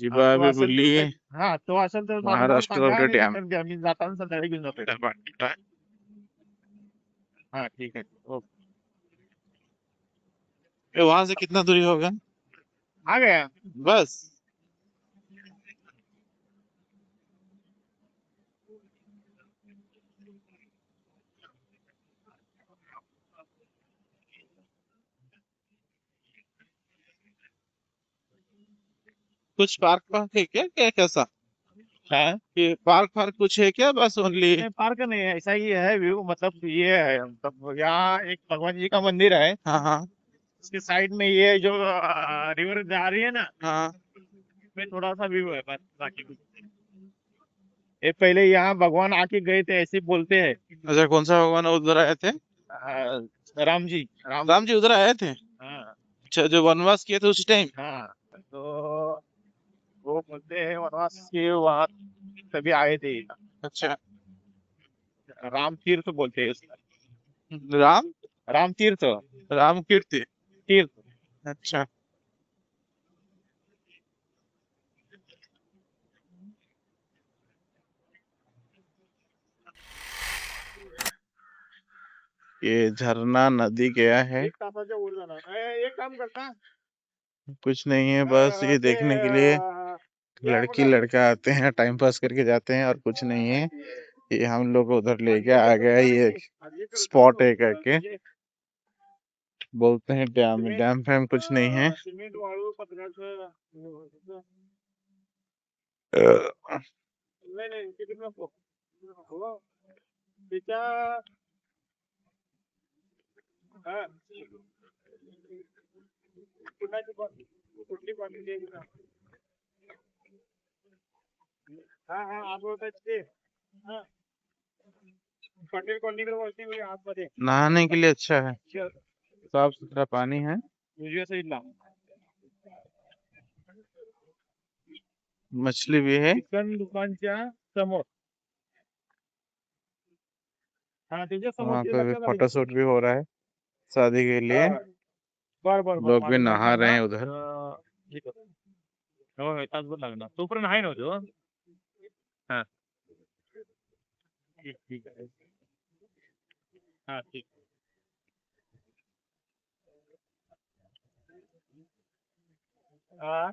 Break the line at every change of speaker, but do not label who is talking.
जिबा
तो
बी
असेल
बोलली
तर हा तो असेल तर मला सांगा
महाराष्ट्र
मी
डॅम
रिटर्न द्या मी जाताना संध्याकाळी घेऊन जातोय हा ठीक आहे ओके
वहां से कितना दूरी होगा?
आ गया
बस। कुछ पार्क पार्क है क्या, क्या कैसा?
है
ये पार्क फार्क कुछ है क्या, बस ओनली?
नहीं पार्क नहीं है ऐसा ही है व्यू मतलब ये है मतलब यहाँ एक भगवान जी का मंदिर है
हाँ हाँ
उसके साइड में ये जो रिवर जा रही है ना
हाँ।
में थोड़ा सा व्यू है बस बाकी कुछ नहीं। ये पहले यहाँ भगवान आके गए थे ऐसे बोलते हैं
अच्छा, कौन सा भगवान उधर आए थे?
राम जी राम
राम जी उधर आए थे?
हाँ
अच्छा, जो वनवास किए थे उस टाइम?
हाँ तो वो बोलते हैं वनवास के वहाँ तभी आए थे
अच्छा।
राम तीर्थ बोलते हैं उसका
राम
राम तीर्थ
राम कीर्ति।
तीर्थ
अच्छा। ये झरना नदी गया है,
एक तासाच्या वर जाणार एक काम करता
कुछ नहीं है, बस ये
ते
देखने के लिए
या
लड़की
बघा
लड़का आते हैं, टाइम पास करके जाते हैं और कुछ नहीं है। ये हम लोग को उधर लेके आ गया, ये स्पॉट है करके बोलते हैं डैम, डैम फैम कुछ नहीं है।
सिमेंट वाळू पत्र्याचं
अ,
नाही नाही तिकडे नको हो त्याच्या हा कुणाची कुठली क्वालिटी आहे हा हा आठवतात ते हा पटेल कॉलनीकडे वरती वगैरे आतमध्ये
नहाने के लिए अच्छा है, साफ सुथरा पानी है।
उजव्या साईडला
मछली भी है।
चिकन दुकानच्या समोर हा त्याच्या समोर
वहाँ
ते
पे भी
लक्षात आलं की
फोटोशूट भी हो रहा है शादी के
हा
लिए।
हा बर बर बर
लोग भी
माझं मला
नहा रहे
सांगा
हैं उधर।
हे करतो हो हो तासभर लागणार तोपर्यंत आहे ना तो हा ठीक ठीक आहे हा ठीक हा